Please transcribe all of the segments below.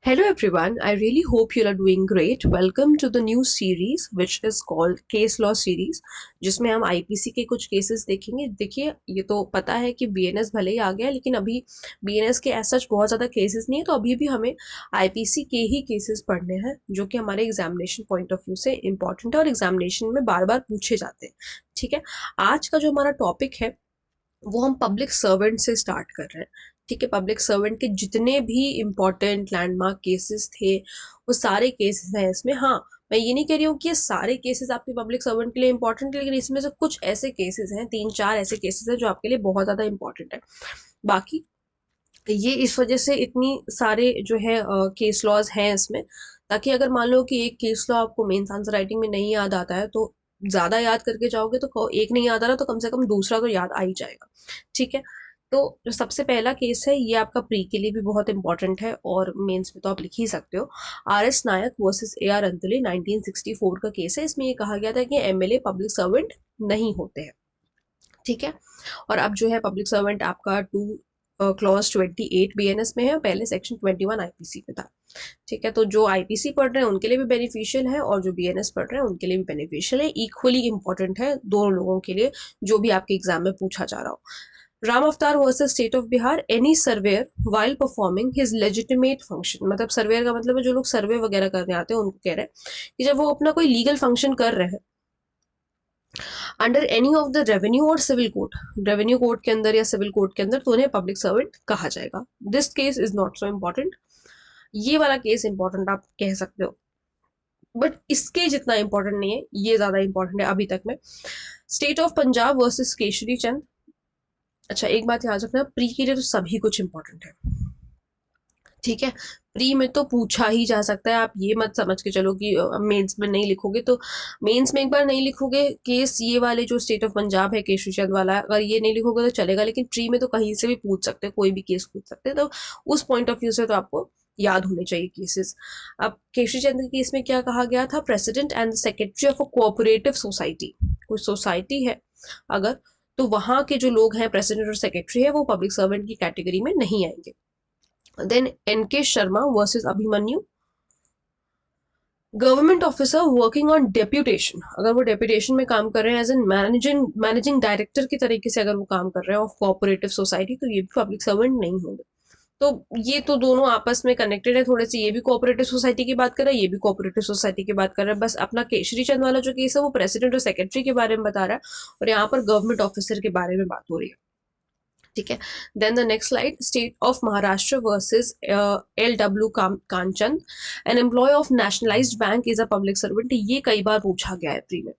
Hello everyone, I really hope you are doing great. Welcome to the new series which is called Case Law Series, जिसमें हम IPC के कुछ cases देखेंगे। देखिए, ये तो पता है कि बीएनएस भले ही आ गया, लेकिन अभी बीएनएस के ऐसा बहुत ज़्यादा केसेस नहीं है, तो अभी भी हमें आईपीसी के ही केसेस पढ़ने हैं जो कि हमारे एग्जामिनेशन पॉइंट ऑफ व्यू से इम्पॉर्टेंट है और एग्जामिनेशन में बार बार पूछे जाते हैं। ठीक है, आज का जो हमारा टॉपिक है वो हम पब्लिक सर्वेंट से स्टार्ट कर रहे हैं। ठीक है, पब्लिक सर्वेंट के जितने भी इम्पोर्टेंट लैंडमार्क केसेस थे वो सारे केसेस हैं इसमें। हाँ, मैं ये नहीं कह रही हूँ कि ये सारे केसेस आपके पब्लिक सर्वेंट के लिए इम्पोर्टेंट है, लेकिन इसमें से कुछ ऐसे केसेस हैं, 3-4 ऐसे केसेस हैं जो आपके लिए बहुत ज़्यादा इम्पोर्टेंट है। बाकी ये इस वजह से इतनी सारे जो है केस लॉज हैं इसमें, ताकि अगर मान लो कि एक केस लॉ आपको मेंस आंसर राइटिंग में नहीं याद आता है तो ज़्यादा याद करके जाओगे तो एक नहीं याद आ रहा तो कम से कम दूसरा तो याद आ ही जाएगा। ठीक है, तो जो सबसे पहला केस है ये आपका प्री के लिए भी बहुत इंपॉर्टेंट है और मेंस में तो आप लिख ही सकते हो। आर.एस. नायक वर्सेस ए.आर. अंतुले 1964 का केस है। इसमें ये कहा गया था कि एमएलए पब्लिक सर्वेंट नहीं होते हैं। ठीक है, और अब जो है पब्लिक सर्वेंट आपका क्लॉज 28 बीएनएस में है, पहले सेक्शन 21 आईपीसी में था। ठीक है, तो जो आईपीसी पढ़ रहे हैं उनके लिए भी बेनिफिशियल है और जो बीएनएस पढ़ रहे हैं उनके लिए भी बेनिफिशियल है। इक्वली इंपॉर्टेंट है दोनों लोगों के लिए, जो भी आपके एग्जाम में पूछा जा रहा हो। राम अवतार versus state of Bihar, any surveyor while performing his legitimate function. मतलब सर्वेयर का मतलब है जो लोग सर्वे वगैरह करने आते हैं, उनको कह रहे हैं कि जब वो अपना कोई लीगल फंक्शन कर रहे हैं under any of the revenue और सिविल कोड, रेवेन्यू कोड के अंदर या सिविल कोड के अंदर, तो उन्हें पब्लिक सर्वेंट कहा जाएगा। This case is not so important. ये वाला केस इंपॉर्टेंट आप कह सकते हो, बट इसके जितना इंपॉर्टेंट नहीं है, ये ज्यादा इंपॉर्टेंट है अभी तक में। State of Punjab versus Keshari Chand. अच्छा, एक बात याद रखना, प्री के लिए तो सभी कुछ इंपॉर्टेंट है। ठीक है, प्री में तो पूछा ही जा सकता है, आप ये मत समझ के चलो कि मेंस में नहीं लिखोगे तो मेंस में एक बार नहीं लिखोगे केस ये वाले जो स्टेट ऑफ पंजाब है केशरी चंद वाला, अगर ये नहीं लिखोगे तो चलेगा, लेकिन प्री में तो कहीं से भी पूछ सकते हैं, कोई भी केस पूछ सकते हैं, तो उस पॉइंट ऑफ व्यू से तो आपको याद होने चाहिए केसेस। अब केशरी चंद के केस में क्या कहा गया था, president and secretary of a cooperative society, कोई सोसाइटी है अगर, तो वहां के जो लोग हैं प्रेसिडेंट और सेक्रेटरी है वो पब्लिक सर्वेंट की कैटेगरी में नहीं आएंगे। Then N K Sharma versus Abhimanyu, government officer working on deputation, अगर वो डेप्यूटेशन में काम कर रहे हैं एज एन मैनेजिंग डायरेक्टर की तरीके से अगर वो काम कर रहे हैं ऑफ कोऑपरेटिव सोसाइटी, तो ये भी पब्लिक सर्वेंट नहीं होंगे। तो ये तो दोनों आपस में कनेक्टेड है थोड़े से, ये भी कोऑपरेटिव सोसाइटी की बात कर रहा है, ये भी कोऑपरेटिव सोसाइटी की बात कर रहा है। बस अपना केशरी चंद वाला जो केस है वो प्रेसिडेंट और सेक्रेटरी के बारे में बता रहा है और यहाँ पर गवर्नमेंट ऑफिसर के बारे में बात हो रही है। ठीक है, then the next slide, state of Maharashtra versus L W. Kanchan, an employee of nationalised bank is a public servant. ये कई बार पूछा गया है प्री में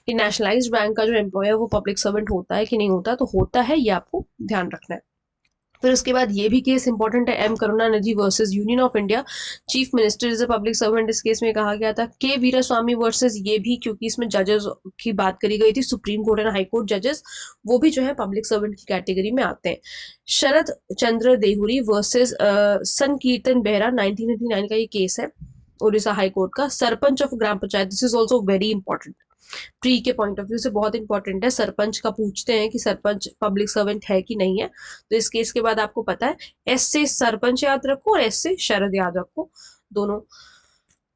कि नेशनलाइज्ड बैंक का जो एम्प्लॉय है वो पब्लिक सर्वेंट होता है कि नहीं होता, तो होता है, ये आपको ध्यान रखना है। फिर उसके बाद ये भी केस इंपॉर्टेंट है, M Karunanidhi versus union of India, chief minister is a public servant. इस केस में कहा गया था के वीरास्वामी वर्सेस, ये भी क्योंकि इसमें जजेस की बात करी गई थी, supreme court and high court जजेस, वो भी जो है पब्लिक सर्वेंट की कैटेगरी में आते हैं। शरद चंद्र देहुरी वर्सेस संकीर्तन बेहरा, 1989 का ये केस है उड़ीसा हाई कोर्ट का, sarpanch of gram panchayat. This is also very important, pre के पॉइंट ऑफ व्यू से बहुत इंपॉर्टेंट है। सरपंच का पूछते हैं कि सरपंच पब्लिक सर्वेंट है कि नहीं है, तो इस केस के बाद आपको पता है, एस से सरपंच याद रखो और एस से शरद याद रखो, दोनों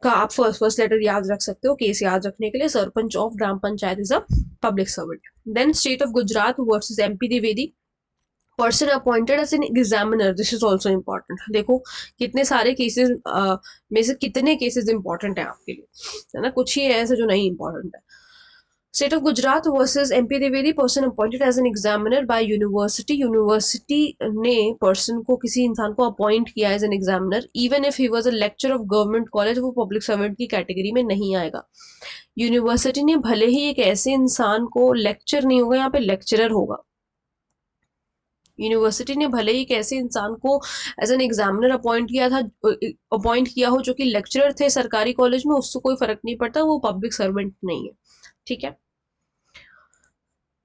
का आप फर्स्ट लेटर याद रख सकते हो केस याद रखने के लिए। Sarpanch of gram panchayat is a public servant. Then state of Gujarat versus M P Dwivedi, person appointed as an examiner, this is also important. देखो कितने सारे केसेस में से कितने केसेस इंपॉर्टेंट है आपके लिए, है ना, कुछ ही ऐसे जो नहीं इंपॉर्टेंट है। State of Gujarat versus M P Dwivedi, person appointed as an examiner by university, university ने पर्सन को, किसी इंसान को अपॉइंट किया as an examiner, even if he was a lecture of government college, वो पब्लिक सर्वेंट की कैटेगरी में नहीं आएगा। यूनिवर्सिटी ने भले ही एक ऐसे इंसान को, लेक्चर नहीं होगा यहाँ पे, लेक्चरर होगा। यूनिवर्सिटी ने भले ही एक ऐसे इंसान को एज एन एग्जामिनर अपॉइंट किया हो जो कि लेक्चरर थे सरकारी कॉलेज में, उससे कोई फर्क नहीं पड़ता, वो पब्लिक सर्वेंट नहीं है। ठीक है,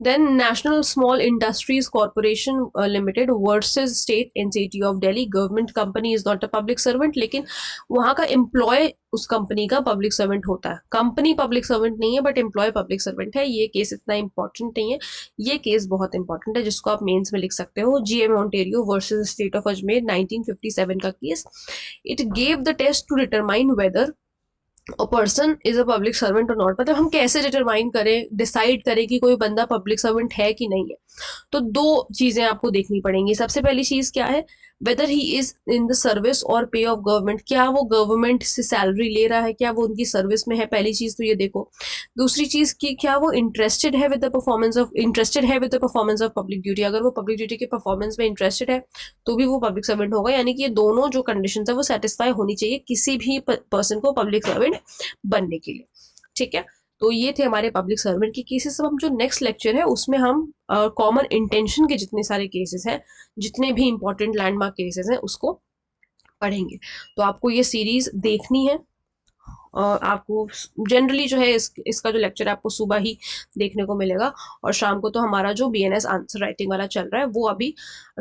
then national small industries corporation limited versus state NCT of Delhi, government company is not a public servant, लेकिन वहां का एम्प्लॉय उस कंपनी का पब्लिक सर्वेंट होता है, कंपनी पब्लिक सर्वेंट नहीं है बट एम्प्लॉय पब्लिक सर्वेंट है। ये केस इतना इंपॉर्टेंट नहीं है, ये केस बहुत इंपॉर्टेंट है जिसको आप मेंस में लिख सकते हो। G M Ontario versus state of Ajmer 1957 का case. It gave the test to determine whether a person is a public servant और नॉट, मतलब हम कैसे डिटरमाइन करें, डिसाइड करें कि कोई बंदा पब्लिक सर्वेंट है कि नहीं है। तो दो चीजें आपको देखनी पड़ेंगी। सबसे पहली चीज क्या है, weather he is in the service और पे ऑफ गवर्नमेंट, क्या वो गवर्नमेंट से सैलरी ले रहा है, क्या वो उनकी सर्विस में है, पहली चीज तो ये देखो। दूसरी चीज की क्या वो इंटरेस्टेड है with the performance of public duty, अगर वो पब्लिक ड्यूटी के परफॉर्मेंस में इंटरेस्टेड है तो भी वो पब्लिक सर्वेंट होगा। यानी कि ये दोनों जो कंडीशन है वो सेटिस्फाई होनी चाहिए किसी भी पर्सन को पब्लिक सर्वेंट बनने के लिए। ठीक है, तो ये थे हमारे पब्लिक सर्वेंट के केसेस। अब हम जो नेक्स्ट लेक्चर है उसमें हम कॉमन इंटेंशन के जितने सारे केसेस हैं, जितने भी इंपॉर्टेंट लैंडमार्क केसेस हैं उसको पढ़ेंगे। तो आपको ये सीरीज देखनी है। आपको जनरली जो है इसका जो लेक्चर है आपको सुबह ही देखने को मिलेगा, और शाम को तो हमारा जो बीएनएस आंसर राइटिंग वाला चल रहा है वो अभी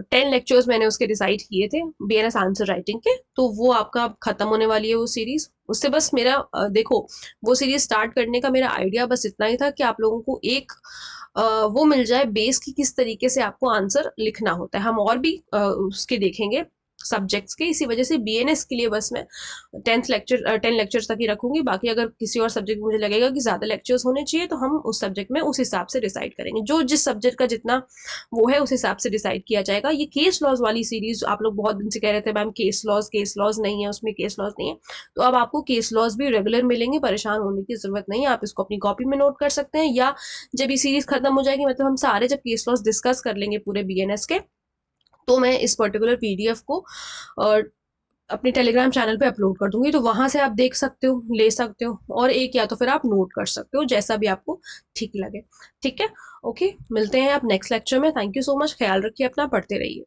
10 लेक्चर्स मैंने उसके डिसाइड किए थे बीएनएस आंसर राइटिंग के, तो वो आपका खत्म होने वाली है वो सीरीज। उससे बस मेरा देखो, वो सीरीज स्टार्ट करने का मेरा आइडिया बस इतना ही था कि आप लोगों को एक वो मिल जाए बेस की किस तरीके से आपको आंसर लिखना होता है। हम और भी उसके देखेंगे सब्जेक्ट्स के, इसी वजह से बीएनएस के लिए बस मैं 10 लेक्चर्स तक ही रखूंगी। बाकी अगर किसी और सब्जेक्ट मुझे लगेगा कि ज्यादा लेक्चर्स होने चाहिए तो हम उस सब्जेक्ट में उस हिसाब से डिसाइड करेंगे, जो जिस सब्जेक्ट का जितना वो है उस हिसाब से डिसाइड किया जाएगा। ये केस लॉज वाली सीरीज आप लोग बहुत दिन से कह रहे थे मैम केस लॉज नहीं है उसमें, केस लॉज नहीं है, तो अब आपको केस लॉज भी रेगुलर मिलेंगे, परेशान होने की जरूरत नहीं है। आप इसको अपनी कॉपी में नोट कर सकते हैं, या जब ये सीरीज खत्म हो जाएगी, मतलब हम सारे जब केस लॉज डिस्कस कर लेंगे पूरे बीएनएस के, तो मैं इस पर्टिकुलर पीडीएफ को अपने टेलीग्राम चैनल पे अपलोड कर दूंगी, तो वहां से आप देख सकते हो, ले सकते हो, और एक या तो फिर आप नोट कर सकते हो, जैसा भी आपको ठीक लगे। ठीक है, ओके, मिलते हैं आप नेक्स्ट लेक्चर में। थैंक यू सो मच, ख्याल रखिए अपना, पढ़ते रहिए।